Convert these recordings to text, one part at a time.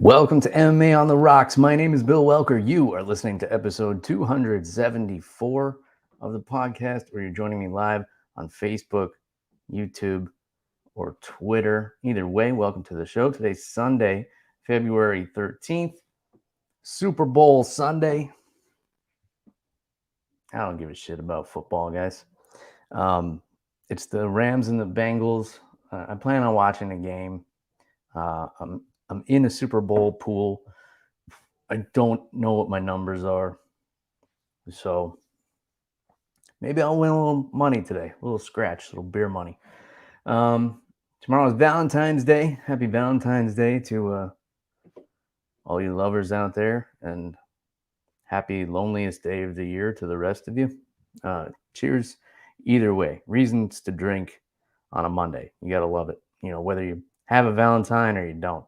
Welcome to MMA on the Rocks. My name is Bill Welker. You are listening to episode 274 of the podcast, or you're joining me live on Facebook, YouTube, or Twitter. Either way, welcome to the show. Today's Sunday, February 13th, Super Bowl Sunday. I don't give a shit about football, guys. It's the Rams and the Bengals. I plan on watching the game. I'm in a Super Bowl pool. I don't know what my numbers are. So maybe I'll win a little money today, a little scratch, a little beer money. Tomorrow is Valentine's Day. Happy Valentine's Day to all you lovers out there, and happy loneliest day of the year to the rest of you. Cheers. Either way, reasons to drink on a Monday. You got to love it. You know, whether you have a Valentine or you don't.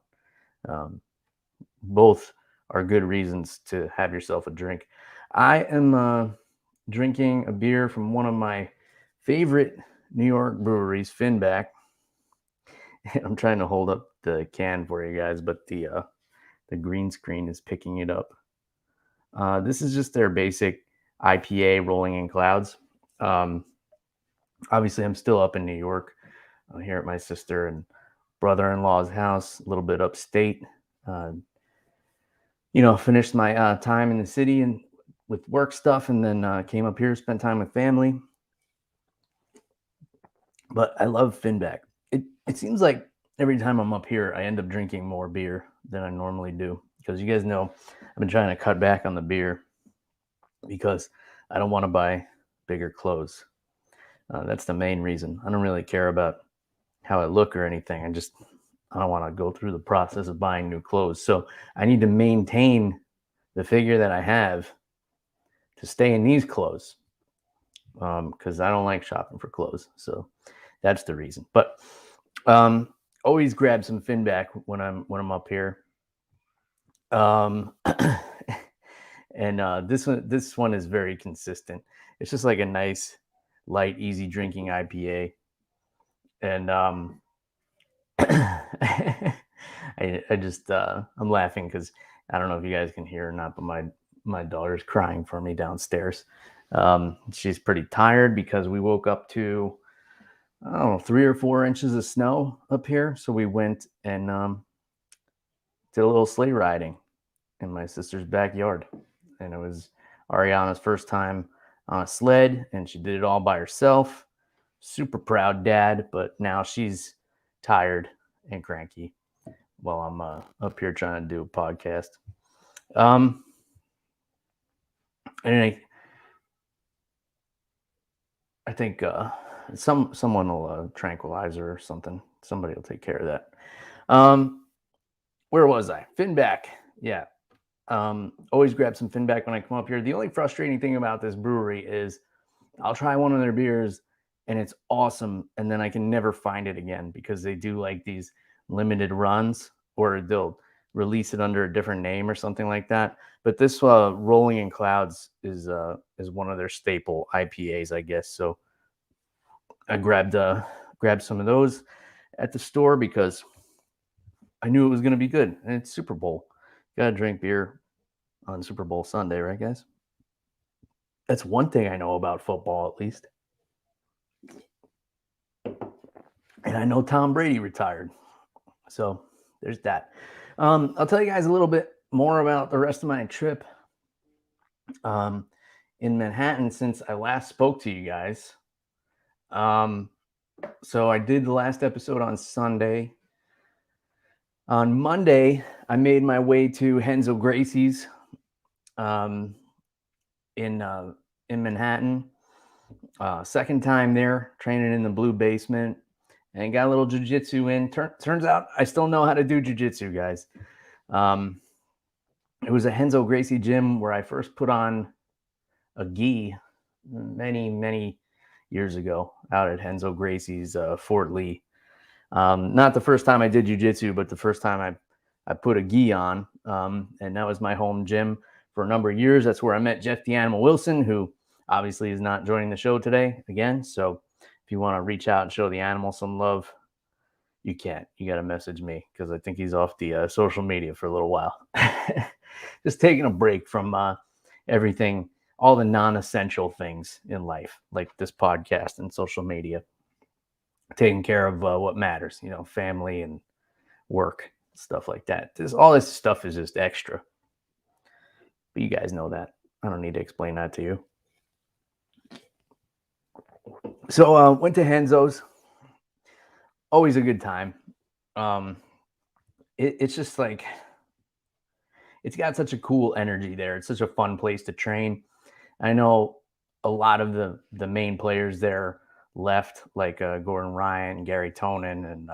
Both are good reasons to have yourself a drink. I am drinking a beer from one of my favorite New York breweries, Finback. I'm trying to hold up the can for you guys, but the green screen is picking it up. This is just their basic IPA, Rolling in Clouds. Obviously, I'm still up in New York. I'm here at my sister and brother-in-law's house, a little bit upstate. Finished my time in the city and with work stuff, and then came up here, spent time with family. But I love Finback. It seems like every time I'm up here, I end up drinking more beer than I normally do, because you guys know I've been trying to cut back on the beer because I don't want to buy bigger clothes. That's the main reason. I don't really care about how I look or anything. I don't want to go through the process of buying new clothes. So I need to maintain the figure that I have to stay in these clothes, because I don't like shopping for clothes. So that's the reason. But always grab some Finback when I'm up here. And this one is very consistent. It's just like a nice, light, easy drinking IPA. And I'm laughing because I don't know if you guys can hear or not, but my daughter's crying for me downstairs. She's pretty tired because we woke up to 3 or 4 inches of snow up here. So we went and did a little sleigh riding in my sister's backyard, and it was Ariana's first time on a sled, and she did it all by herself. Super proud dad, but now she's tired and cranky while I'm up here trying to do a podcast. And I think someone will tranquilize her or something. Somebody will take care of that. Where was I? Finback. Yeah. Always grab some Finback when I come up here. The only frustrating thing about this brewery is I'll try one of their beers and it's awesome, and then I can never find it again because they do like these limited runs, or they'll release it under a different name or something like that. But this Rolling in Clouds is one of their staple IPAs, I guess. So I grabbed some of those at the store because I knew it was going to be good, and it's Super Bowl. Gotta drink beer on Super Bowl Sunday, right, guys? That's one thing I know about football, at least. And I know Tom Brady retired. So there's that. I'll tell you guys a little bit more about the rest of my trip in Manhattan since I last spoke to you guys. So I did the last episode on Sunday. On Monday, I made my way to Renzo Gracie's in Manhattan. Second time there, training in the blue basement, and got a little jiu-jitsu in. Turns out I still know how to do jiu-jitsu, guys. It was a Renzo Gracie gym where I first put on a gi many, many years ago out at Renzo Gracie's Fort Lee. Not the first time I did jiu-jitsu, but the first time I put a gi on, and that was my home gym for a number of years. That's where I met Jeff the Animal Wilson, who obviously is not joining the show today again. So if you want to reach out and show the animal some love, You can't. You got to message me because I think he's off the social media for a little while. Just taking a break from everything, all the non-essential things in life, like this podcast and social media. Taking care of what matters, family and work, stuff like that. All this stuff is just extra. But you guys know that. I don't need to explain that to you. So went to Henzo's. Always a good time. It's just like, it's got such a cool energy there. It's such a fun place to train. I know a lot of the main players there left, like Gordon Ryan, Gary Tonin, and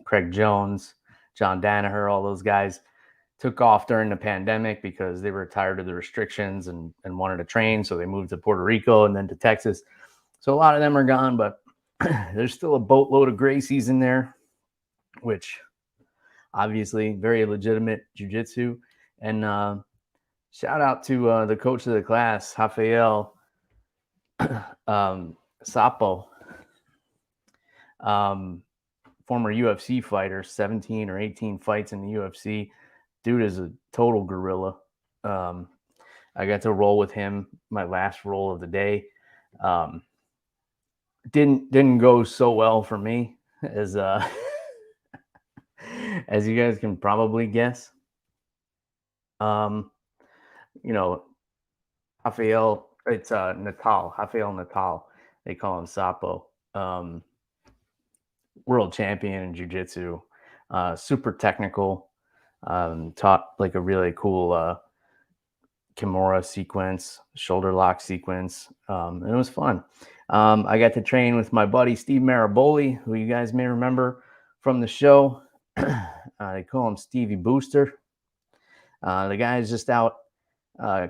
Craig Jones, John Danaher. All those guys took off during the pandemic because they were tired of the restrictions and wanted to train. So they moved to Puerto Rico and then to Texas. So a lot of them are gone, but there's still a boatload of Gracies in there, which obviously very legitimate jiu-jitsu. And shout out to the coach of the class, Rafael Sapo, former UFC fighter, 17 or 18 fights in the UFC. Dude is a total gorilla. I got to roll with him, my last roll of the day. Didn't go so well for me as as you guys can probably guess. Rafael, it's Rafael Natal. They call him Sapo. World champion in jiu-jitsu, super technical, taught like a really cool Kimura sequence, shoulder lock sequence, and it was fun. I got to train with my buddy Steve Maraboli, who you guys may remember from the show. They call him Stevie Booster. The guy is just out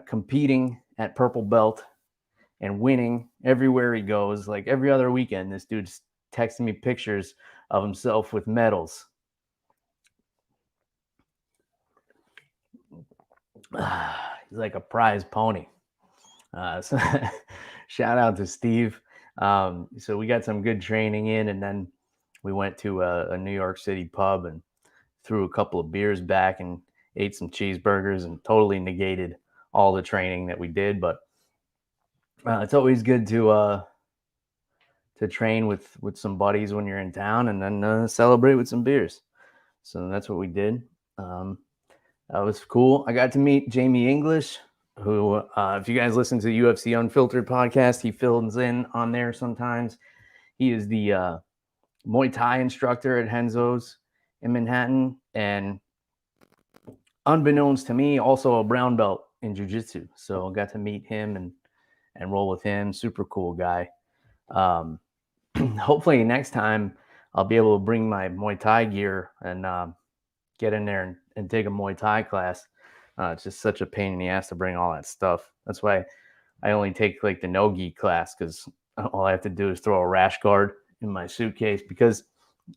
competing at purple belt and winning everywhere he goes. Like every other weekend, this dude's texting me pictures of himself with medals. He's like a prize pony. So shout out to Steve. So we got some good training in, and then we went to a New York City pub and threw a couple of beers back and ate some cheeseburgers and totally negated all the training that we did. But it's always good to train with some buddies when you're in town, and then celebrate with some beers. So that's what we did. That was cool. I got to meet Jamie English, who, if you guys listen to the UFC Unfiltered podcast, he fills in on there sometimes. He is the Muay Thai instructor at Henzo's in Manhattan, and unbeknownst to me, also a brown belt in jiu-jitsu. So I got to meet him and roll with him. Super cool guy. Hopefully next time I'll be able to bring my Muay Thai gear and get in there and take a Muay Thai class. It's just such a pain in the ass to bring all that stuff. That's why I only take like the no-gi class, because all I have to do is throw a rash guard in my suitcase, because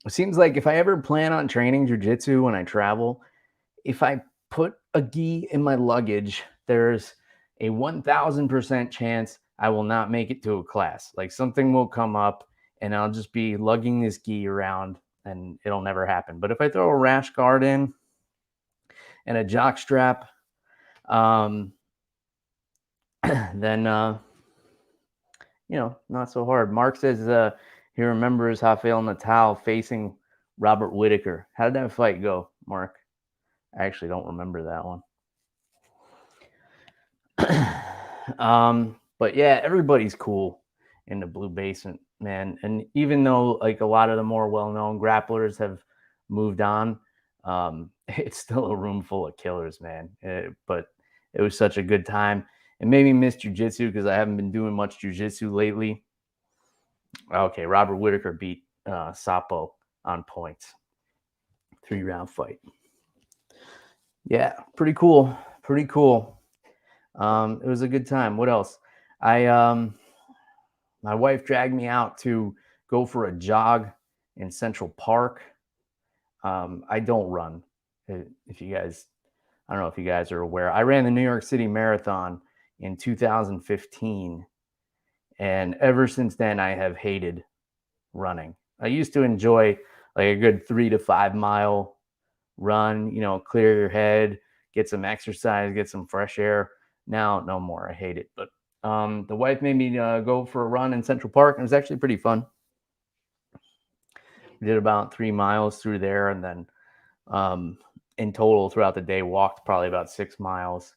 it seems like if I ever plan on training jiu-jitsu when I travel, if I put a gi in my luggage, there's a 1,000% chance I will not make it to a class. Like something will come up and I'll just be lugging this gi around and it'll never happen. But if I throw a rash guard in and a jock strap, then, not so hard. Mark says he remembers Rafael Natal facing Robert Whittaker. How did that fight go, Mark? I actually don't remember that one. But yeah, everybody's cool in the Blue Basement, man. And even though like a lot of the more well-known grapplers have moved on, it's still a room full of killers, man. But it was such a good time. It made me miss jiu-jitsu because I haven't been doing much jiu-jitsu lately. Okay, Robert Whittaker beat Sapo on points. 3-round fight. Yeah, pretty cool. Pretty cool. It was a good time. What else? My wife dragged me out to go for a jog in Central Park. I don't run. If you guys, I don't know if you guys are aware. I ran the New York City Marathon in 2015. And ever since then, I have hated running. I used to enjoy like a good 3 to 5 mile run, clear your head, get some exercise, get some fresh air. Now, no more. I hate it. But the wife made me go for a run in Central Park, and it was actually pretty fun. We did about 3 miles through there, and then in total throughout the day, walked probably about 6 miles.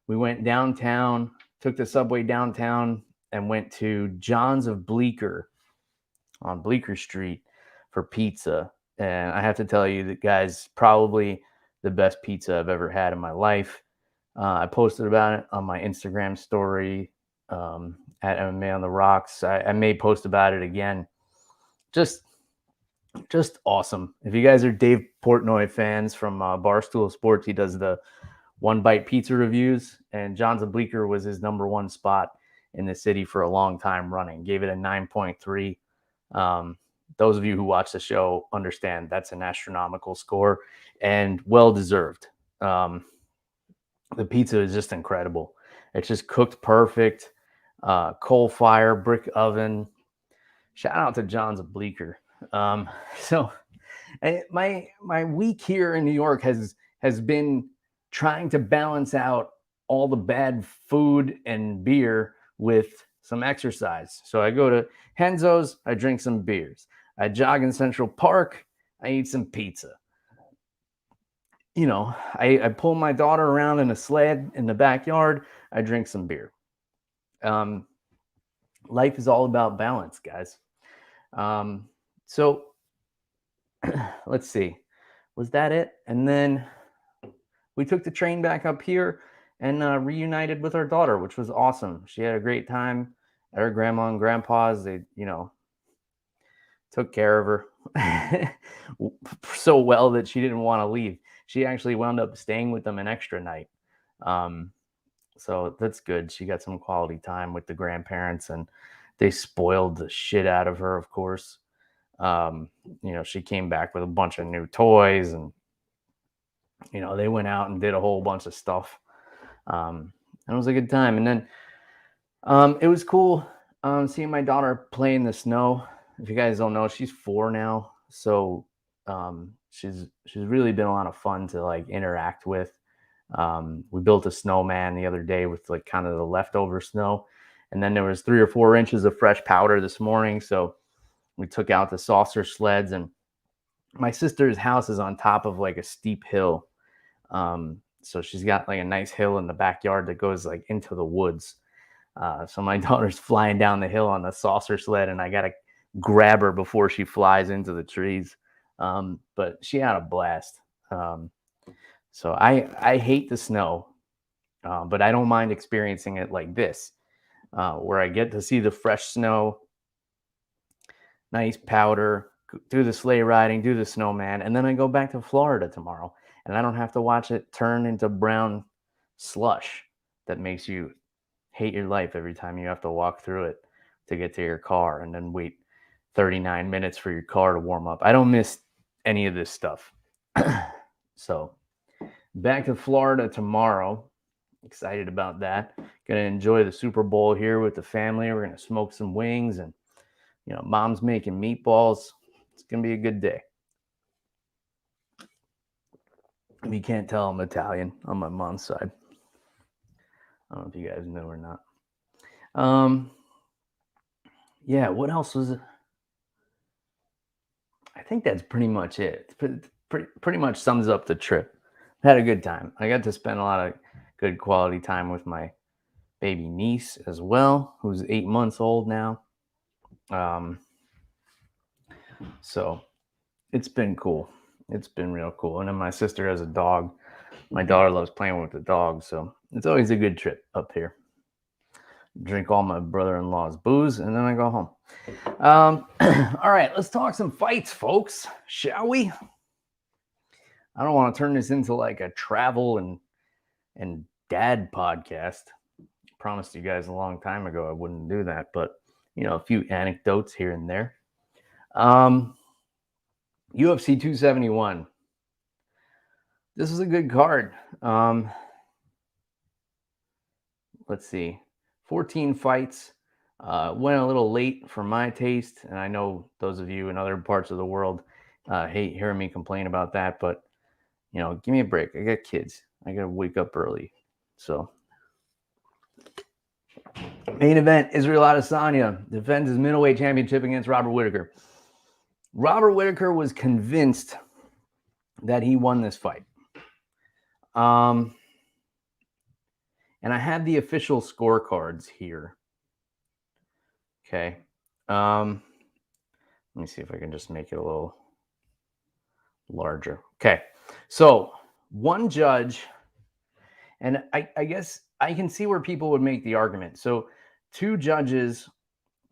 We went downtown, took the subway downtown, and went to John's of Bleecker on Bleecker Street for pizza. And I have to tell you that, guys, probably the best pizza I've ever had in my life. I posted about it on my Instagram story at MMA on the Rocks. I may post about it again. Just awesome. If you guys are Dave Portnoy fans from Barstool Sports, he does the One Bite Pizza reviews, and John's of Bleecker was his number one spot in the city for a long time running. Gave it a 9.3. Those of you who watch the show understand that's an astronomical score and well-deserved. The pizza is just incredible. It's just cooked perfect. Coal fire, brick oven. Shout out to John's of Bleecker. So my week here in New York has been trying to balance out all the bad food and beer with some exercise. So I go to Henzo's, I drink some beers. I jog in Central Park, I eat some pizza. I pull my daughter around in a sled in the backyard, I drink some beer. Life is all about balance, guys. So let's see. Was that it? And then we took the train back up here and reunited with our daughter, which was awesome. She had a great time at her grandma and grandpa's. They, took care of her so well that she didn't want to leave. She actually wound up staying with them an extra night. So that's good. She got some quality time with the grandparents, and they spoiled the shit out of her, of course. She came back with a bunch of new toys, and they went out and did a whole bunch of stuff. And it was a good time. And then it was cool seeing my daughter play in the snow. If you guys don't know, she's 4 now, so she's really been a lot of fun to like interact with. We built a snowman the other day with like kind of the leftover snow, and then there was 3 or 4 inches of fresh powder this morning, so we took out the saucer sleds. And my sister's house is on top of like a steep hill, so she's got like a nice hill in the backyard that goes like into the woods. So my daughter's flying down the hill on the saucer sled, and I gotta grab her before she flies into the trees. But she had a blast. So I hate the snow, but I don't mind experiencing it like this, where I get to see the fresh snow, nice powder, do the sleigh riding, do the snowman, and then I go back to Florida tomorrow, and I don't have to watch it turn into brown slush that makes you hate your life every time you have to walk through it to get to your car and then wait 39 minutes for your car to warm up. I don't miss any of this stuff. So back to Florida tomorrow. Excited about that. Gonna enjoy the Super Bowl here with the family. We're gonna smoke some wings, and mom's making meatballs. It's gonna be a good day. If you can't tell, I'm Italian on my mom's side. I don't know if you guys know or not. Yeah, what else was it? I think that's pretty much it. Pretty much sums up the trip. Had a good time. I got to spend a lot of good quality time with my baby niece as well, who's 8 months old now. So it's been cool. It's been real cool. And then my sister has a dog. My daughter loves playing with the dog, so it's always a good trip up here. Drink all my brother-in-law's booze, and then I go home. All right, let's talk some fights, folks, shall we? I don't want to turn this into like a travel and dad podcast. I promised you guys a long time ago I wouldn't do that, but a few anecdotes here and there. UFC 271. This is a good card. Let's see. 14 fights. Went a little late for my taste, and I know those of you in other parts of the world Hate hearing me complain about that, but you know, give me a break. I got kids. I got to wake up early. So, main event: Israel Adesanya defends his middleweight championship against Robert Whittaker. Robert Whittaker was convinced that he won this fight. And I have the official scorecards here. Okay. Let me see if I can just make it a little larger. Okay. So one judge, and I guess I can see where people would make the argument. So two judges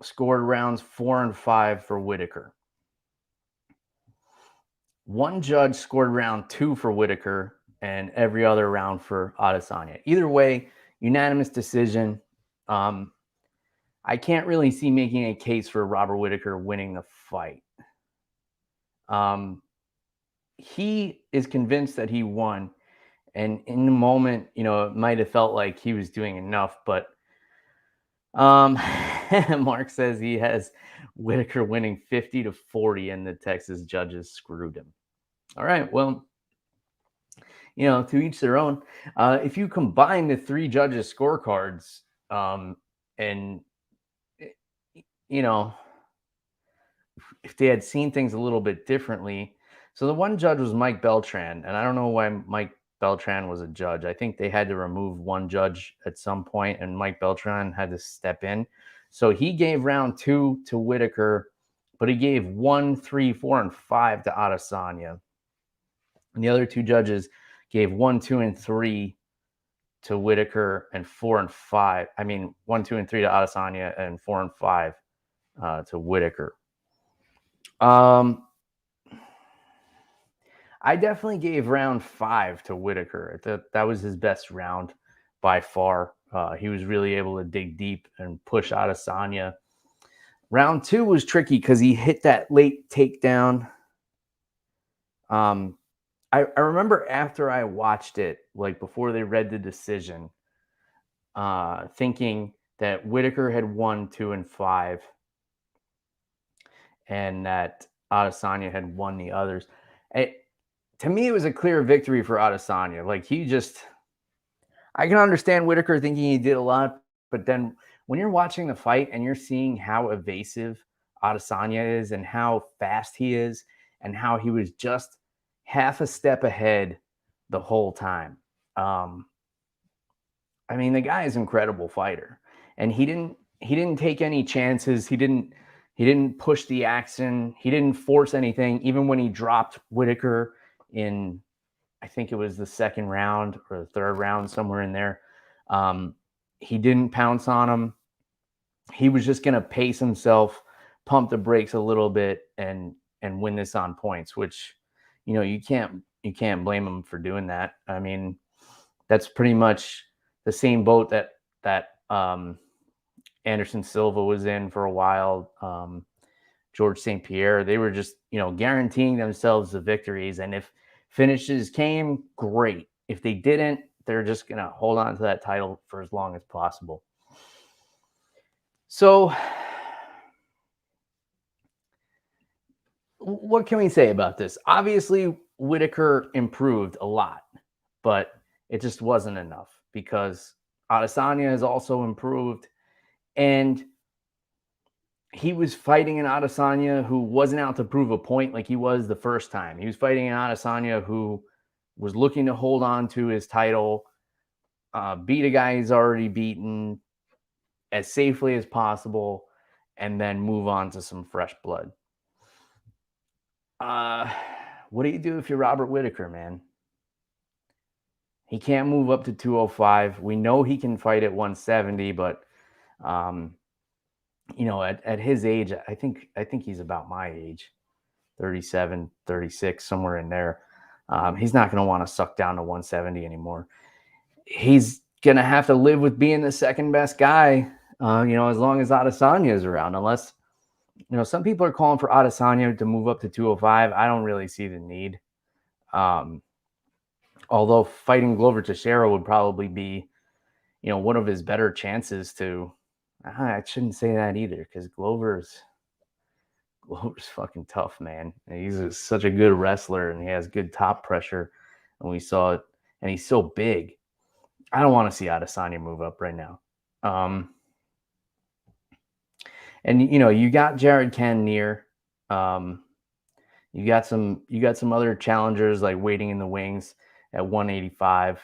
scored rounds 4 and 5 for Whittaker. One judge scored round 2 for Whittaker and every other round for Adesanya. Either way, unanimous decision. I can't really see making a case for Robert Whittaker winning the fight. He is convinced that he won. And in the moment, you know, it might have felt like he was doing enough. But Mark says he has Whittaker winning 50-40 and the Texas judges screwed him. All right, well, you know, to each their own. If you combine the 3 judges' scorecards and, you know, if they had seen things a little bit differently. So the one judge was Mike Beltran, and I don't know why Mike Beltran was a judge. I think they had to remove one judge at some point, and Mike Beltran had to step in. So he gave round 2 to Whittaker, but he gave 1, 3, 4, and 5 to Adesanya. And the other 2 judges gave 1, 2, and 3 to Whittaker and 4 and 5. I mean, 1, 2, and 3 to Adesanya and 4 and 5 to Whittaker. I definitely gave round 5 to Whittaker. That was his best round by far. He was really able to dig deep and push Adesanya. Round 2 was tricky because he hit that late takedown. I remember after I watched it, like before they read the decision, thinking that Whittaker had won 2 and 5 and that Adesanya had won the others. To me, it was a clear victory for Adesanya. Like I can understand Whittaker thinking he did a lot, but then when you're watching the fight and you're seeing how evasive Adesanya is and how fast he is and how he was just half a step ahead the whole time. I mean, the guy is an incredible fighter, and he didn't take any chances. He didn't push the action. He didn't force anything. Even when he dropped Whittaker in, I think it was the 2nd round or the 3rd round, somewhere in there, he didn't pounce on him. He was just going to pace himself, pump the brakes a little bit, and win this on points, which, you know, you can't blame him for doing that. I mean, that's pretty much the same boat that Anderson Silva was in for a while. George St. Pierre, they were just, you know, guaranteeing themselves the victories. And if finishes came, great. If they didn't, they're just going to hold on to that title for as long as possible. So what can we say about this? Obviously, Whittaker improved a lot, but it just wasn't enough because Adesanya has also improved, and he was fighting an Adesanya who wasn't out to prove a point like he was the first time. He was fighting an Adesanya who was looking to hold on to his title, beat a guy he's already beaten as safely as possible, and then move on to some fresh blood. What do you do if you're Robert Whittaker, man? He can't move up to 205. We know he can fight at 170, but you know, at his age, I think he's about my age, 37, 36, somewhere in there. He's not going to want to suck down to 170 anymore. He's going to have to live with being the second best guy, you know, as long as Adesanya is around, unless, you know, some people are calling for Adesanya to move up to 205. I don't really see the need. Although fighting Glover Teixeira would probably be, you know, one of his better chances to, I shouldn't say that either, because Glover's Glover's fucking tough, man. And he's such a good wrestler, and he has good top pressure. And we saw it, and he's so big. I don't want to see Adesanya move up right now. And you got Jared Cannonier. You got some other challengers like waiting in the wings at 185.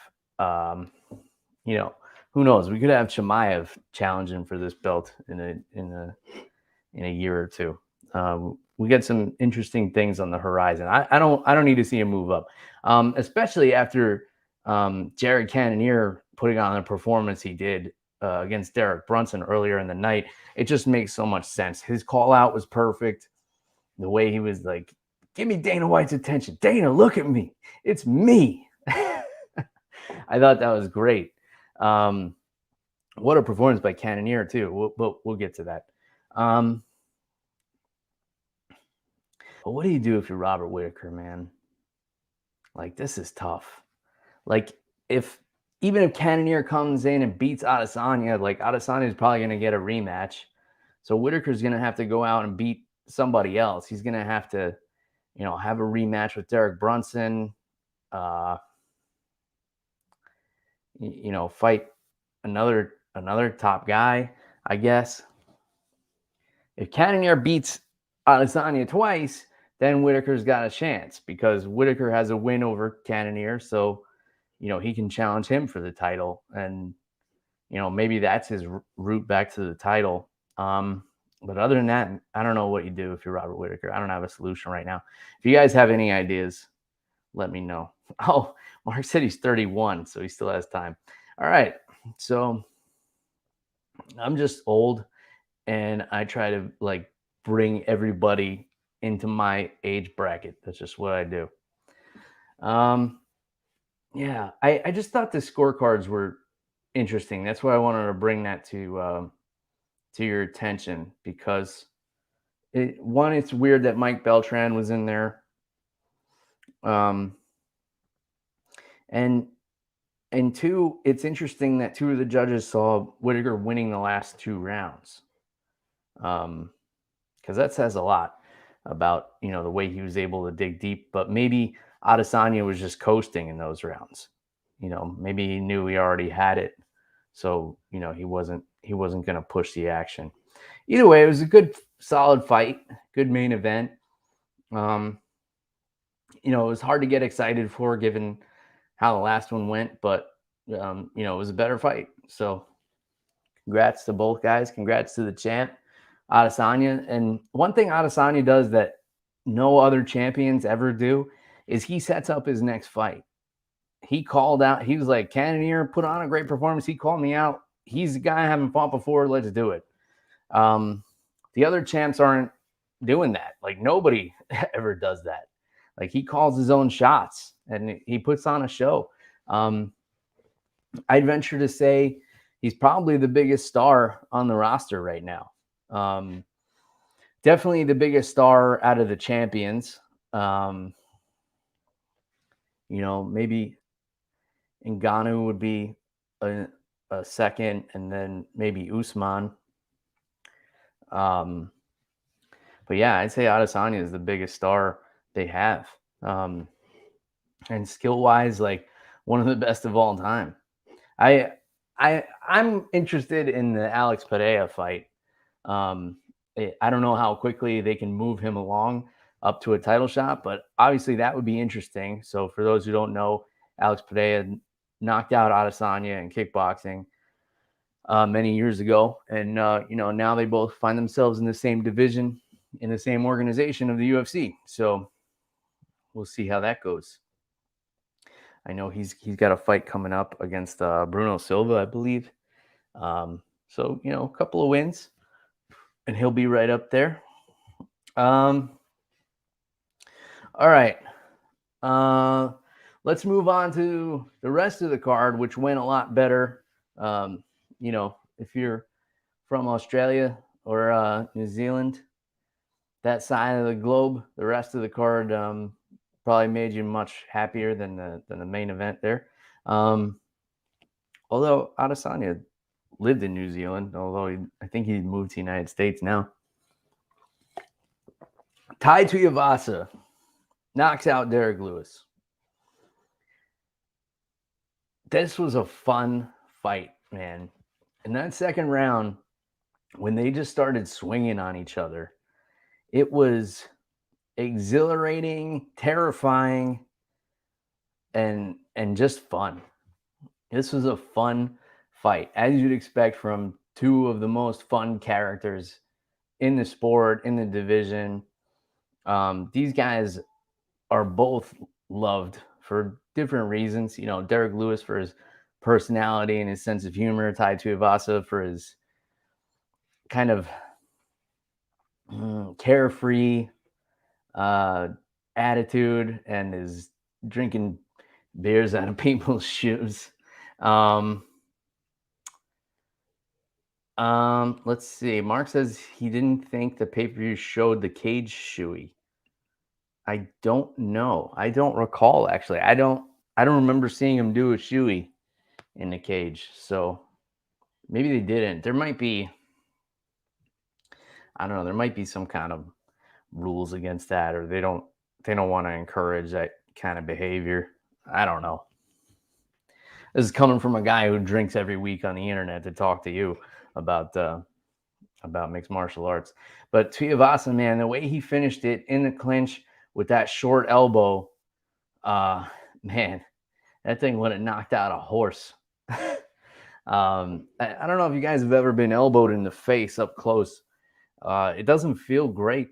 Who knows? We could have Chimaev challenging for this belt in a year or two. We get some interesting things on the horizon. I don't need to see him move up, especially after Jared Cannonier putting on the performance he did against Derek Brunson earlier in the night. It just makes so much sense. His call out was perfect. The way he was like, "Give me Dana White's attention. Dana, look at me. It's me." I thought that was great. What a performance by Cannonier too. We'll get to that. But what do you do if you're Robert Whittaker, man? Like, this is tough. Like, even if Cannonier comes in and beats Adesanya, like Adesanya is probably going to get a rematch. So Whittaker's going to have to go out and beat somebody else. He's going to have to, have a rematch with Derek Brunson. Fight another top guy, I guess. If Cannonier beats Adesanya twice, then Whittaker's got a chance because Whittaker has a win over Cannonier, so he can challenge him for the title, and maybe that's his route back to the title. But other than that, I don't know what you do if you're Robert Whittaker. I don't have a solution right now. If you guys have any ideas, let me know. Oh, Mark said he's 31, so he still has time. All right, so I'm just old, and I try to bring everybody into my age bracket. That's just what I do. Yeah, I just thought the scorecards were interesting. That's why I wanted to bring that to your attention, because it's weird that Mike Beltran was in there. And two, it's interesting that two of the judges saw Whittaker winning the last two rounds. Because that says a lot about, the way he was able to dig deep. But maybe Adesanya was just coasting in those rounds. Maybe he knew he already had it. So, he wasn't going to push the action. Either way, it was a good, solid fight, good main event. It was hard to get excited for given how the last one went, but, it was a better fight. So congrats to both guys. Congrats to the champ, Adesanya. And one thing Adesanya does that no other champions ever do is he sets up his next fight. He called out, he was like, Cannonier put on a great performance. He called me out. He's the guy I haven't fought before. Let's do it. The other champs aren't doing that. Like, nobody ever does that. Like, he calls his own shots and he puts on a show. I'd venture to say he's probably the biggest star on the roster right now. Definitely the biggest star out of the champions. Maybe Ngannou would be a second, and then maybe Usman. But yeah, I'd say Adesanya is the biggest star they have. And skill-wise, one of the best of all time. I'm interested in the Alex Pereira fight. I don't know how quickly they can move him along up to a title shot, but obviously that would be interesting. So for those who don't know, Alex Pereira knocked out Adesanya in kickboxing many years ago. And, now they both find themselves in the same division, in the same organization of the UFC. So we'll see how that goes. I know he's got a fight coming up against Bruno Silva, I believe. So, a couple of wins, and he'll be right up there. All right. Let's move on to the rest of the card, which went a lot better. If you're from Australia or New Zealand, that side of the globe, the rest of the card probably made you much happier than the main event there. Although Adesanya lived in New Zealand, although I think he moved to the United States now. Tai Tuivasa knocks out Derek Lewis. This was a fun fight, man. In that second round, when they just started swinging on each other, it was exhilarating, terrifying, and just fun. This was a fun fight, as you'd expect from two of the most fun characters in the sport, in the division. These guys are both loved for different reasons. You know, Derek Lewis for his personality and his sense of humor, Tai Tuivasa for his kind of carefree attitude and his drinking beers out of people's shoes. Let's see. Mark says he didn't think the pay-per-view showed the cage shoey. I don't know. I don't recall, actually. I don't remember seeing him do a shoey in the cage. So maybe they didn't. There might be, I don't know, there might be some kind of rules against that, or they don't want to encourage that kind of behavior. I don't know. This is coming from a guy who drinks every week on the internet to talk to you about mixed martial arts. But Tuivasa, man, the way he finished it in the clinch with that short elbow, man, that thing would have knocked out a horse. I don't know if you guys have ever been elbowed in the face up close. It doesn't feel great.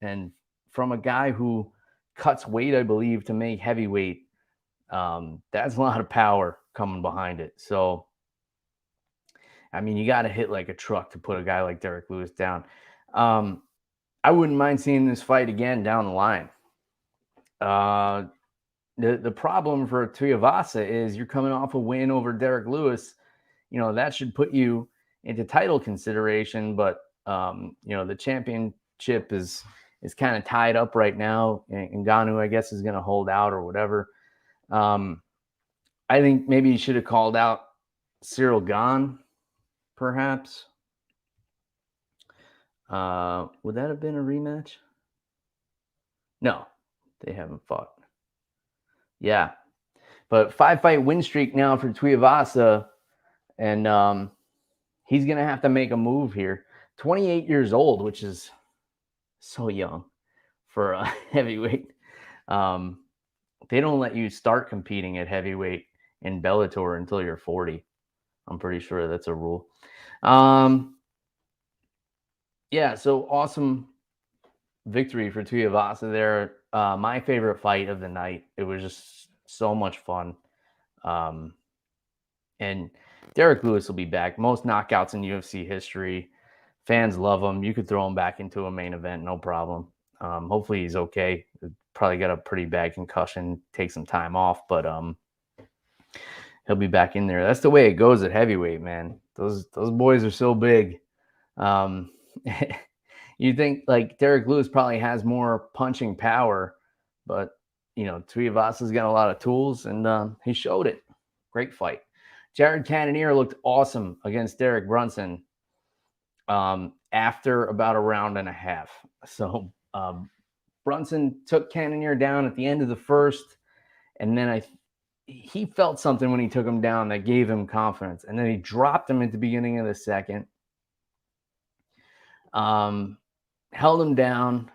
And from a guy who cuts weight, I believe, to make heavyweight, that's a lot of power coming behind it. So, I mean, you got to hit like a truck to put a guy like Derek Lewis down. I wouldn't mind seeing this fight again down the line. The problem for Tuivasa is you're coming off a win over Derek Lewis. You know, that should put you into title consideration, but the championship is kind of tied up right now. And Ngannou, I guess, is going to hold out or whatever. I think maybe you should have called out Cyril Gane, perhaps. Would that have been a rematch? No, they haven't fought. Yeah, but 5-fight win streak now for Tuivasa, and he's going to have to make a move here. 28 years old, which is so young for a heavyweight. They don't let you start competing at heavyweight in Bellator until you're 40. I'm pretty sure that's a rule. Yeah, so awesome victory for Tuivasa there. My favorite fight of the night. It was just so much fun. And Derek Lewis will be back. Most knockouts in UFC history. Fans love him. You could throw him back into a main event, no problem. Hopefully he's okay. Probably got a pretty bad concussion, take some time off, but he'll be back in there. That's the way it goes at heavyweight, man. Those boys are so big. You think like Derek Lewis probably has more punching power, but Tuivasa's got a lot of tools, and he showed it. Great fight. Jared Cannonier looked awesome against Derek Brunson after about a round and a half. So Brunson took Cannonier down at the end of the first, and then he felt something when he took him down that gave him confidence, and then he dropped him at the beginning of the second. Held him down,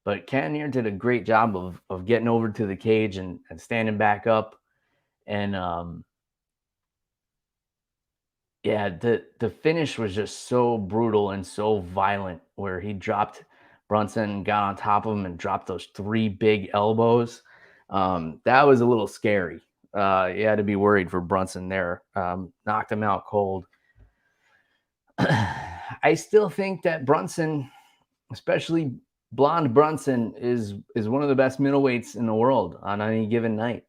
but Cannonier did a great job of getting over to the cage and standing back up. And the finish was just so brutal and so violent, where he dropped Brunson, got on top of him, and dropped those 3 big elbows. That was a little scary. You had to be worried for Brunson there. Knocked him out cold. I still think that Brunson, especially blonde Brunson, is one of the best middleweights in the world on any given night.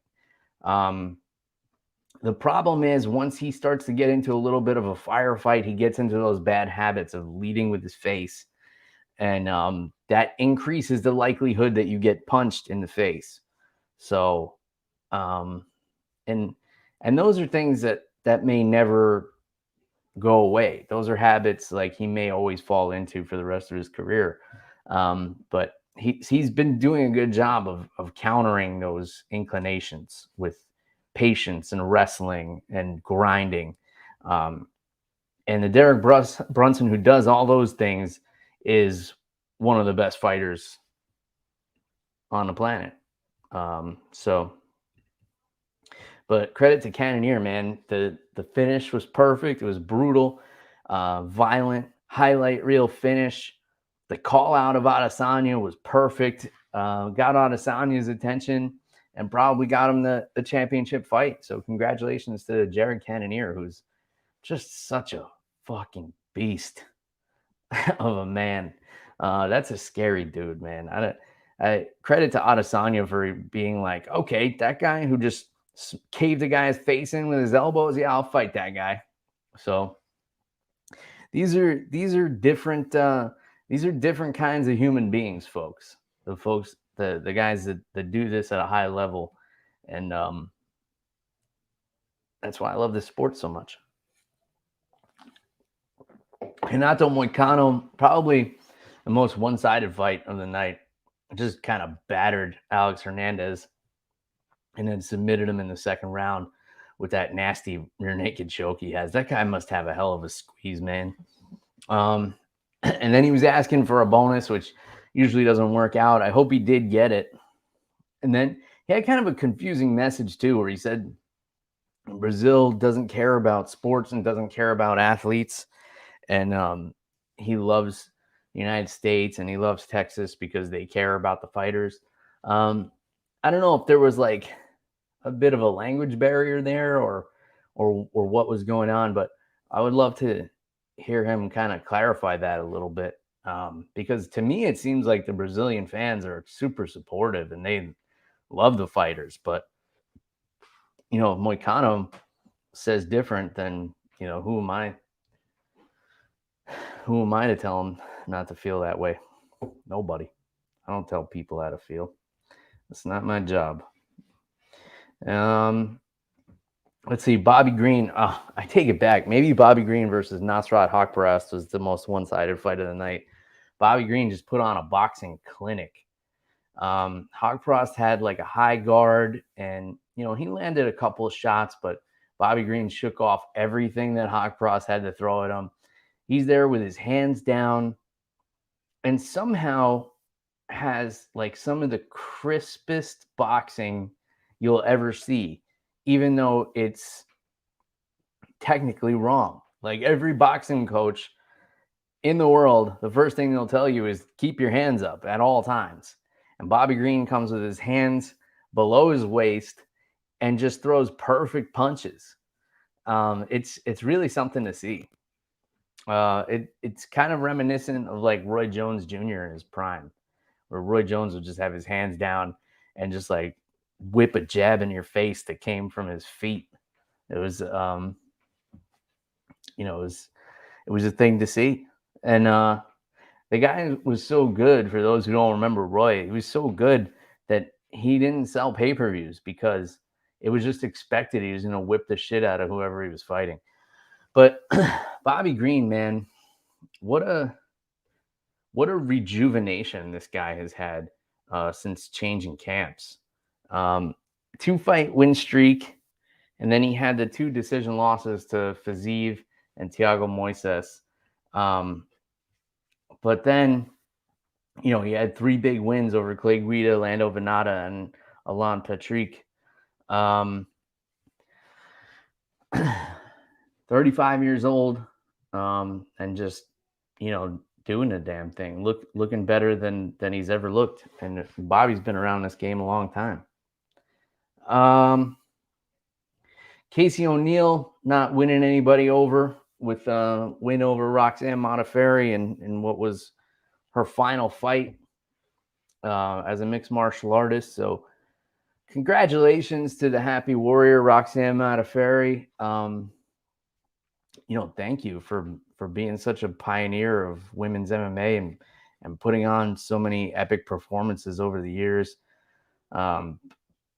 The problem is once he starts to get into a little bit of a firefight, he gets into those bad habits of leading with his face. And that increases the likelihood that you get punched in the face. So, and those are things that may never go away. Those are habits like he may always fall into for the rest of his career. But he's been doing a good job of countering those inclinations with patience and wrestling and grinding. And the Derek Brunson who does all those things is one of the best fighters on the planet. But credit to Cannonier, man. The finish was perfect. It was brutal, violent, highlight reel finish. The call out of Adesanya was perfect. Got Adesanya's attention and probably got him the championship fight. So congratulations to Jared Cannonier, who's just such a fucking beast of a man. That's a scary dude, man. I credit to Adesanya for being like, okay, that guy who just caved a guy's face in with his elbows, yeah, I'll fight that guy. So these are different kinds of human beings, folks. The guys that do this at a high level, and that's why I love this sport so much. Renato Moicano, probably the most one-sided fight of the night. Just kind of battered Alex Hernandez and then submitted him in the second round with that nasty rear naked choke he has. That guy must have a hell of a squeeze, man. And then he was asking for a bonus, which usually doesn't work out. I hope he did get it. And then he had kind of a confusing message too, where he said Brazil doesn't care about sports and doesn't care about athletes. And he loves the United States and he loves Texas because they care about the fighters. I don't know if there was like a bit of a language barrier there or what was going on, but I would love to hear him kind of clarify that a little bit. Because to me, it seems like the Brazilian fans are super supportive and they love the fighters. But, you know, if Moicano says different, then, you know, who am I to tell him not to feel that way? Nobody. I don't tell people how to feel. It's not my job. Let's see. Bobby Green. I take it back. Maybe Bobby Green versus Nasrat Haqparast was the most one-sided fight of the night. Bobby Green just put on a boxing clinic. Haqparast had like a high guard and, you know, he landed a couple of shots, but Bobby Green shook off everything that Haqparast had to throw at him. He's there with his hands down and somehow has like some of the crispest boxing you'll ever see, even though it's technically wrong. Like every boxing coach in the world, the first thing they'll tell you is keep your hands up at all times. And Bobby Green comes with his hands below his waist and just throws perfect punches. It's really something to see. It's kind of reminiscent of like Roy Jones Jr. in his prime, where Roy Jones would just have his hands down and just like whip a jab in your face that came from his feet. It was, it was a thing to see. And the guy was so good, for those who don't remember Roy, he was so good that he didn't sell pay-per-views because it was just expected he was going to whip the shit out of whoever he was fighting. But Bobby Green, man, what a rejuvenation this guy has had since changing camps. 2-fight win streak, and then he had the 2 decision losses to Fiziev and Thiago Moises. But then, you know, he had 3 big wins over Clay Guida, Lando Venata, and Alan Patrick. 35 years old, and just, you know, doing the damn thing, looking better than he's ever looked. And Bobby's been around this game a long time. Casey O'Neill not winning anybody over with a win over Roxanne Modafferi in what was her final fight as a mixed martial artist. So congratulations to the happy warrior, Roxanne Modafferi. You know, thank you for being such a pioneer of women's MMA and putting on so many epic performances over the years.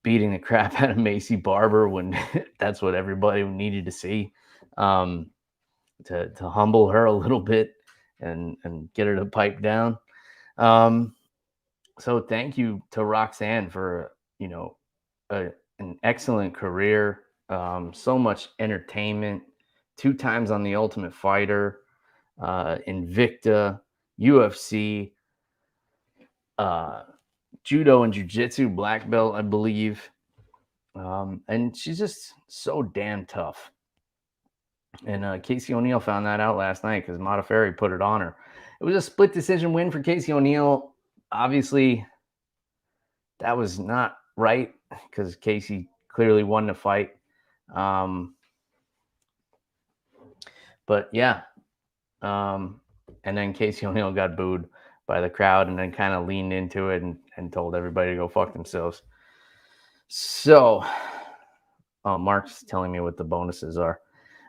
Beating the crap out of Macy Barber when that's what everybody needed to see, to humble her a little bit and get her to pipe down. So thank you to Roxanne for, an excellent career. So much entertainment. 2 times on The Ultimate Fighter, Invicta, UFC, judo and jiu-jitsu black belt, I believe. And she's just so damn tough. And Casey O'Neill found that out last night because Modafferi put it on her. It was a split decision win for Casey O'Neill. Obviously, that was not right because Casey clearly won the fight. But yeah. And then Casey O'Neill got booed by the crowd and then kind of leaned into it and told everybody to go fuck themselves. So, Mark's telling me what the bonuses are.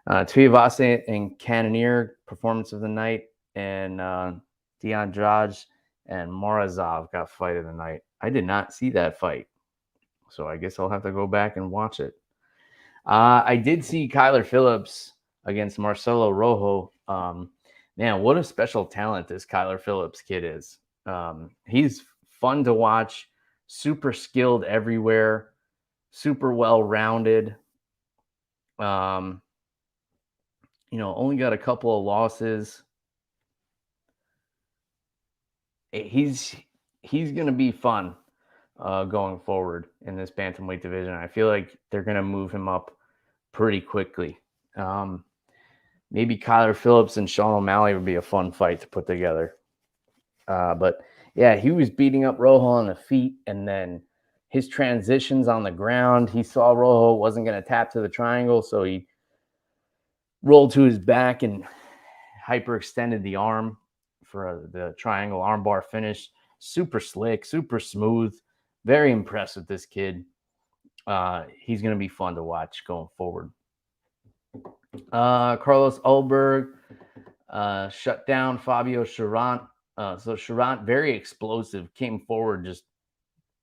Tuivasa and Cannonier, performance of the night, and Andrade and Morozov got fight of the night. I did not see that fight, so I guess I'll have to go back and watch it. I did see Kyler Phillips against Marcelo Rojo. Man, what a special talent this Kyler Phillips kid is. He's fun to watch, super skilled everywhere, super well-rounded. Only got a couple of losses. He's going to be fun going forward in this bantamweight division. I feel like they're going to move him up pretty quickly. Maybe Kyler Phillips and Sean O'Malley would be a fun fight to put together. But yeah, he was beating up Rojo on the feet, and then his transitions on the ground. He saw Rojo wasn't going to tap to the triangle, so he rolled to his back and hyperextended the arm for the triangle armbar finish. Super slick, super smooth. Very impressed with this kid. He's going to be fun to watch going forward. Carlos Ulberg shut down Fabio Cherant. So Cherant, very explosive, came forward just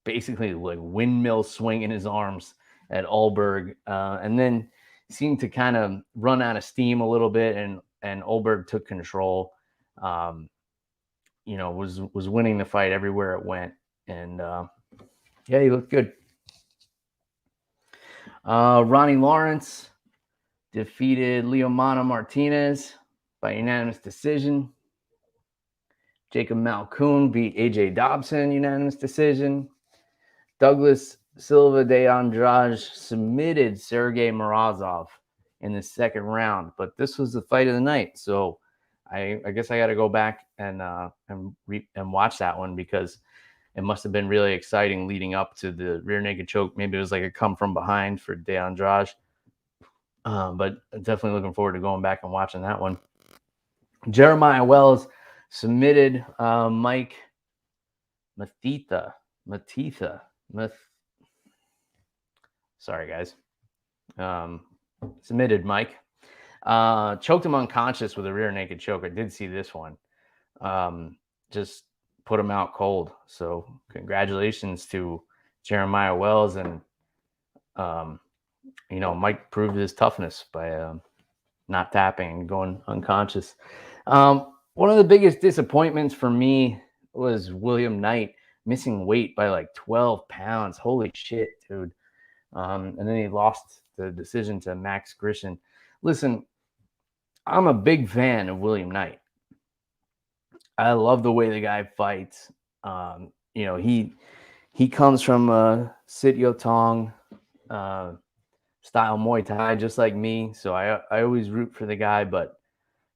basically like windmill swinging his arms at Ulberg, and then seemed to kind of run out of steam a little bit, and Ulberg took control. Was winning the fight everywhere it went, and yeah, he looked good. Ronnie Lawrence defeated Leomano Martinez by unanimous decision. Jacob Malkoun beat AJ Dobson, unanimous decision. Douglas Silva de Andrade submitted Sergey Morozov in the second round, but this was the fight of the night. So I guess I got to go back and watch that one because it must have been really exciting leading up to the rear naked choke. Maybe it was like a come from behind for de Andrade. But definitely looking forward to going back and watching that one. Jeremiah Wells submitted Mike Matitha. Sorry, guys. Submitted Mike. Choked him unconscious with a rear naked choke. I did see this one. Just put him out cold. So congratulations to Jeremiah Wells. And, Mike proved his toughness by not tapping and going unconscious. One of the biggest disappointments for me was William Knight missing weight by like 12 pounds. Holy shit, dude. And then he lost the decision to Max Grishin. Listen, I'm a big fan of William Knight. I love the way the guy fights. He comes from Sitio Tong style Muay Thai, just like me. So I always root for the guy, but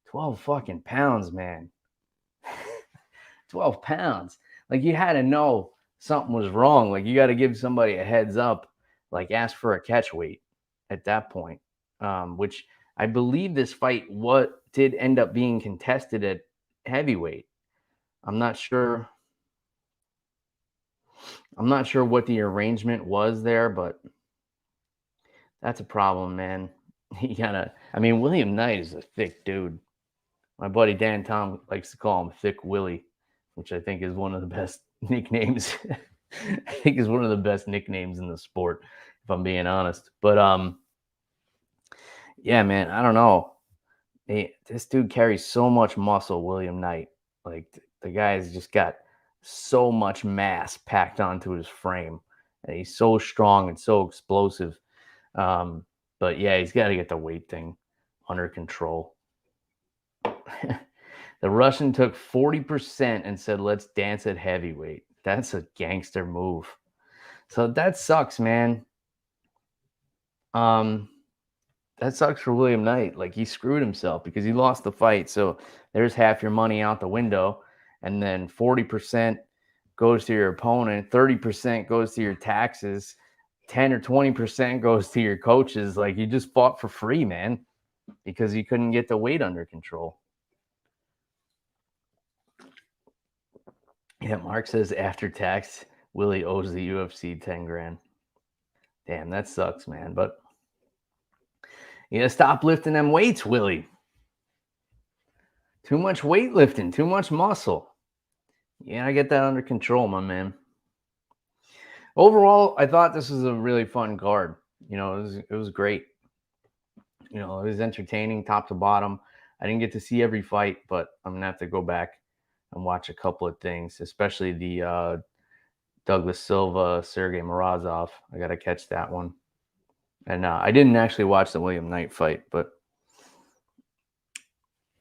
12 fucking pounds, man. 12 pounds. Like, you had to know something was wrong. Like, you got to give somebody a heads up, like ask for a catch weight at that point, which I believe this fight did end up being contested at heavyweight. I'm not sure what the arrangement was there, but that's a problem, man. William Knight is a thick dude. My buddy Dan Tom likes to call him Thick Willie, which I think is one of the best nicknames. I think is one of the best nicknames in the sport, if I'm being honest. But yeah, man, I don't know. This dude carries so much muscle, William Knight. Like, the guy's just got so much mass packed onto his frame. And he's so strong and so explosive. But yeah, he's got to get the weight thing under control. The Russian took 40% and said, let's dance at heavyweight. That's a gangster move. So that sucks, man. That sucks for William Knight. Like, he screwed himself because he lost the fight. So there's half your money out the window. And then 40% goes to your opponent. 30% goes to your taxes. 10 or 20% goes to your coaches. Like, you just fought for free, man, because you couldn't get the weight under control. Yeah, Mark says after tax, Willie owes the UFC 10 grand. Damn, that sucks, man. But you gotta stop lifting them weights, Willie. Too much weightlifting, too much muscle. Yeah, I get that under control, my man. Overall, I thought this was a really fun card. You know, it was great. You know, it was entertaining top to bottom. I didn't get to see every fight, but I'm gonna have to go back and watch a couple of things, especially the Douglas Silva, Sergey Morozov. I got to catch that one. And I didn't actually watch the William Knight fight, but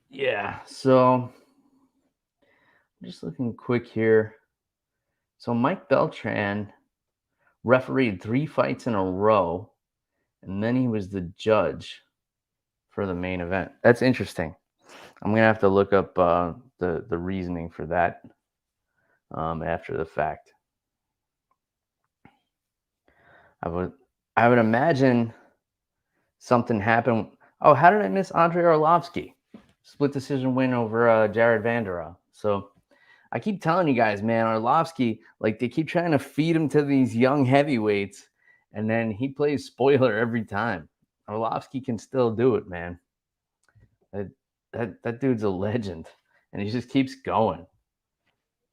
yeah. So I'm just looking quick here. So Mike Beltran refereed 3 fights in a row, and then he was the judge for the main event. That's interesting. I'm gonna have to look up the reasoning for that after the fact. I would imagine something happened. Oh, how did I miss Andrei Arlovsky? Split decision win over Jared Vanderaa. So I keep telling you guys, man, Arlovsky, like, they keep trying to feed him to these young heavyweights, and then he plays spoiler every time. Arlovsky can still do it, man. That dude's a legend, and he just keeps going.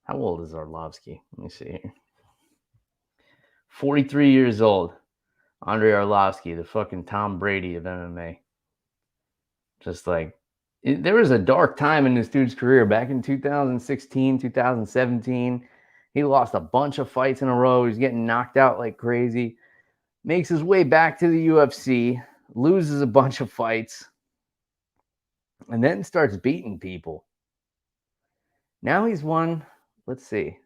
How old is Arlovsky? Let me see here. 43 years old. Andrei Arlovsky, the fucking Tom Brady of MMA. Just like, there was a dark time in this dude's career back in 2016, 2017. He lost a bunch of fights in a row. He's getting knocked out like crazy. Makes his way back to the UFC, loses a bunch of fights, and then starts beating people. Now he's won, let's see,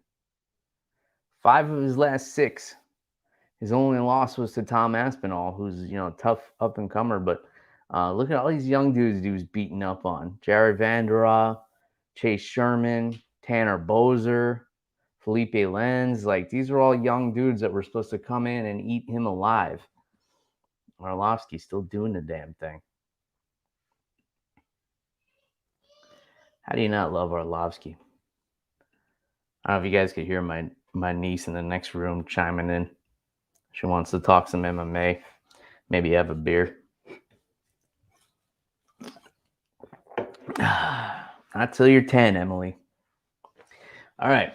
5 of his last 6. His only loss was to Tom Aspinall, who's, you know, tough up-and-comer. But look at all these young dudes he was beating up on. Jared Vanderaa, Chase Sherman, Tanner Bozer, Felipe Lenz. Like, these are all young dudes that were supposed to come in and eat him alive. Arlovsky's still doing the damn thing. How do you not love Arlovsky? I don't know if you guys could hear my niece in the next room chiming in. She wants to talk some MMA. Maybe have a beer. Not till you're 10, Emily. All right.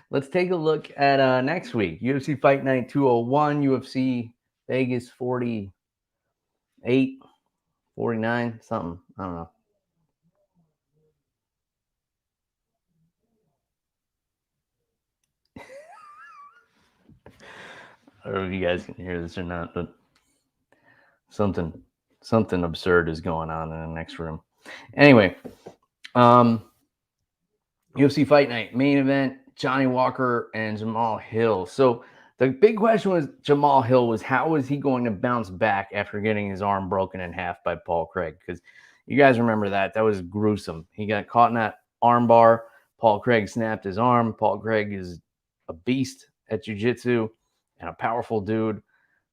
Let's take a look at next week. UFC Fight Night 201, UFC Vegas 48, 49, something. I don't know. I don't know if you guys can hear this or not, but something absurd is going on in the next room. Anyway, UFC Fight Night main event, Johnny Walker and Jamal Hill. So the big question was Jamal Hill was, how was he going to bounce back after getting his arm broken in half by Paul Craig? Because you guys remember that was gruesome. He got caught in that arm bar. Paul Craig snapped his arm. Paul Craig is a beast at jiu-jitsu and a powerful dude.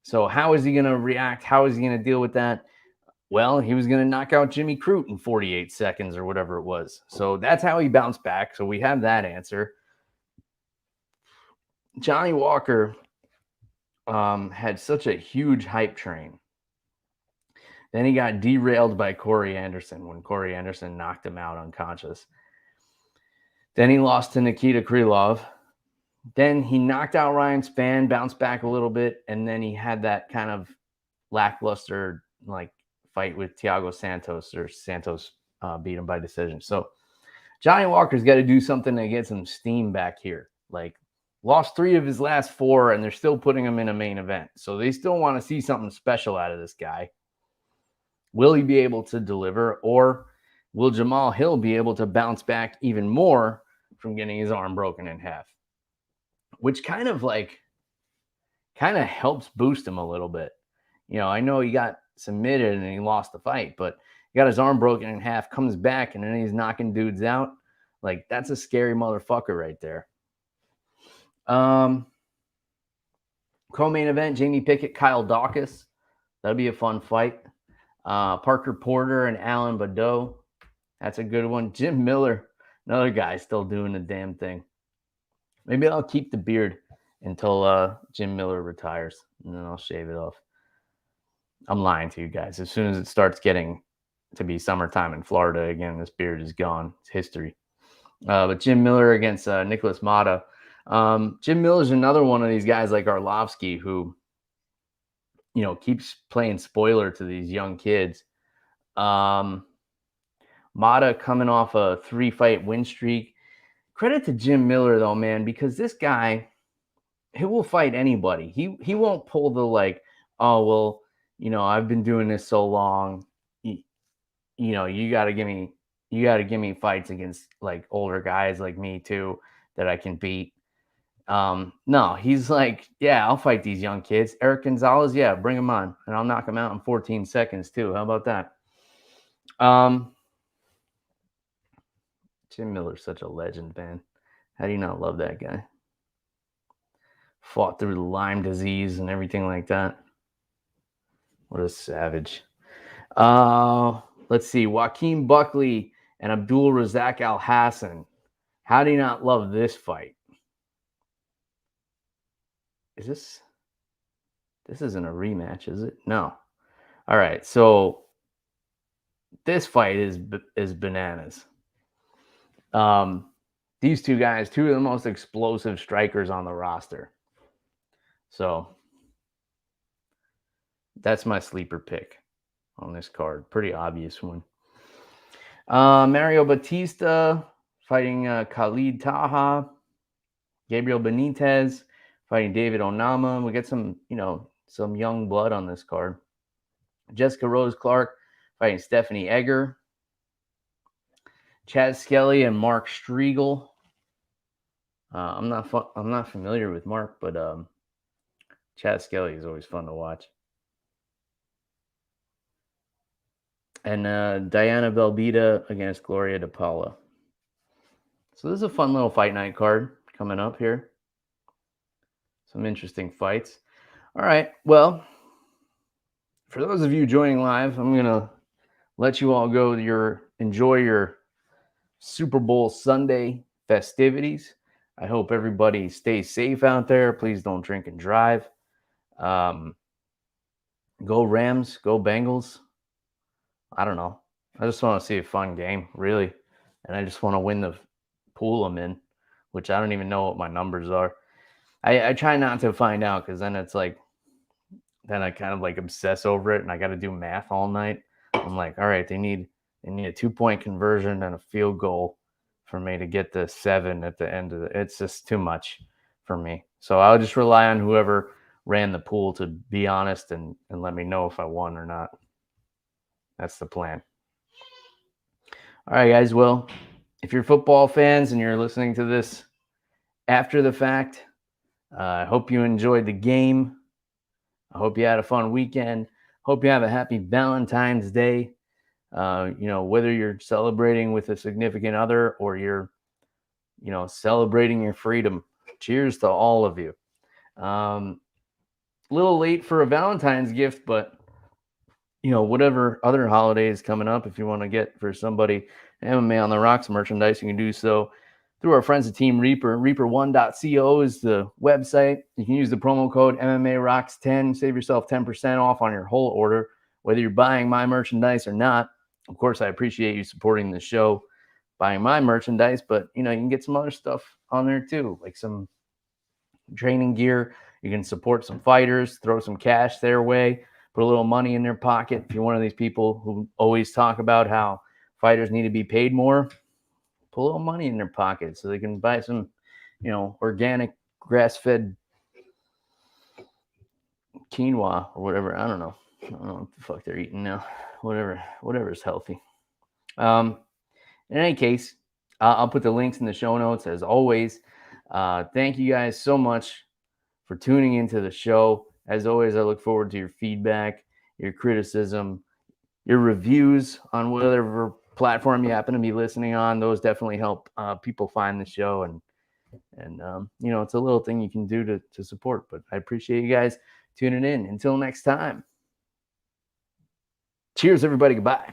So how is he going to react? How is he going to deal with that? Well, he was going to knock out Jimmy Crute in 48 seconds or whatever it was. So that's how he bounced back. So we have that answer. Johnny Walker had such a huge hype train. Then he got derailed by Corey Anderson when Corey Anderson knocked him out unconscious. Then he lost to Nikita Krylov. Then he knocked out Ryan Spann, bounced back a little bit, and then he had that kind of lackluster fight with Thiago Santos, or Santos beat him by decision. So Johnny Walker's got to do something to get some steam back here. Like, lost 3 of his last 4, and they're still putting him in a main event. So they still want to see something special out of this guy. Will he be able to deliver, or will Jamal Hill be able to bounce back even more from getting his arm broken in half? Which kind of helps boost him a little bit. You know, I know he got submitted and he lost the fight, but he got his arm broken in half, comes back, and then he's knocking dudes out. Like, that's a scary motherfucker right there. Co-main event, Jamie Pickett, Kyle Dawkins. That'll be a fun fight. Parker Porter and Alan Badeau. That's a good one. Jim Miller, another guy still doing the damn thing. Maybe I'll keep the beard until Jim Miller retires, and then I'll shave it off. I'm lying to you guys. As soon as it starts getting to be summertime in Florida again, this beard is gone. It's history. But Jim Miller against Nicholas Mata. Jim Miller's another one of these guys like Arlovsky who, you know, keeps playing spoiler to these young kids. Mata coming off a 3-fight win streak. Credit to Jim Miller, though, man, because this guy, he will fight anybody. He won't pull the like, oh, well, you know, I've been doing this so long. You know, you got to give me fights against like older guys like me too that I can beat. No, he's like, yeah, I'll fight these young kids. Eric Gonzalez, yeah, bring him on, and I'll knock him out in 14 seconds too. How about that? Jim Miller's such a legend, man. How do you not love that guy? Fought through Lyme disease and everything like that. What a savage. Let's see. Joaquin Buckley and Abdul Razak Al Hassan. How do you not love this fight? This isn't a rematch, is it? No. All right. So this fight is bananas. These two guys, 2 of the most explosive strikers on the roster. So that's my sleeper pick on this card. Pretty obvious one. Mario Batista fighting Khalid Taha. Gabriel Benitez fighting David Onama. We get some, you know, some young blood on this card. Jessica Rose Clark fighting Stephanie Egger. Chad Skelly and Mark Striegel. I'm not familiar with Mark, but Chad Skelly is always fun to watch. And Diana Belbita against Gloria DePaula. So this is a fun little fight night card coming up here. Some interesting fights. All right. Well, for those of you joining live, I'm going to let you all go enjoy your Super Bowl Sunday festivities. I hope everybody stays safe out there. Please don't drink and drive. Go Rams, go Bengals. I don't know. I just want to see a fun game, really. And I just want to win the pool I'm in, which I don't even know what my numbers are. I try not to find out because then it's like, then I kind of like obsess over it and I got to do math all night. I'm like, all right, they need a 2-point conversion and a field goal for me to get the 7 at the end of it. It's just too much for me. So I'll just rely on whoever ran the pool to be honest and let me know if I won or not. That's the plan. All right, guys. Well, if you're football fans and you're listening to this after the fact, I hope you enjoyed the game. I hope you had a fun weekend. Hope you have a happy Valentine's Day. You know, whether you're celebrating with a significant other or you're, you know, celebrating your freedom. Cheers to all of you. A little late for a Valentine's gift, but, you know, whatever other holidays coming up, if you want to get for somebody MMA on the Rocks merchandise, you can do so through our friends at Team Reaper. Reaper1.co is the website. You can use the promo code MMARocks10. Save yourself 10% off on your whole order, whether you're buying my merchandise or not. Of course, I appreciate you supporting the show, buying my merchandise, but, you know, you can get some other stuff on there too, like some training gear. You can support some fighters, throw some cash their way, put a little money in their pocket. If you're one of these people who always talk about how fighters need to be paid more, put a little money in their pocket so they can buy some, organic grass-fed quinoa or whatever. I don't know what the fuck they're eating now. Whatever is healthy. In any case, I'll put the links in the show notes as always. Thank you guys so much for tuning into the show. As always, I look forward to your feedback, your criticism, your reviews on whatever platform you happen to be listening on. Those definitely help people find the show, and it's a little thing you can do to support. But I appreciate you guys tuning in. Until next time. Cheers, everybody. Goodbye.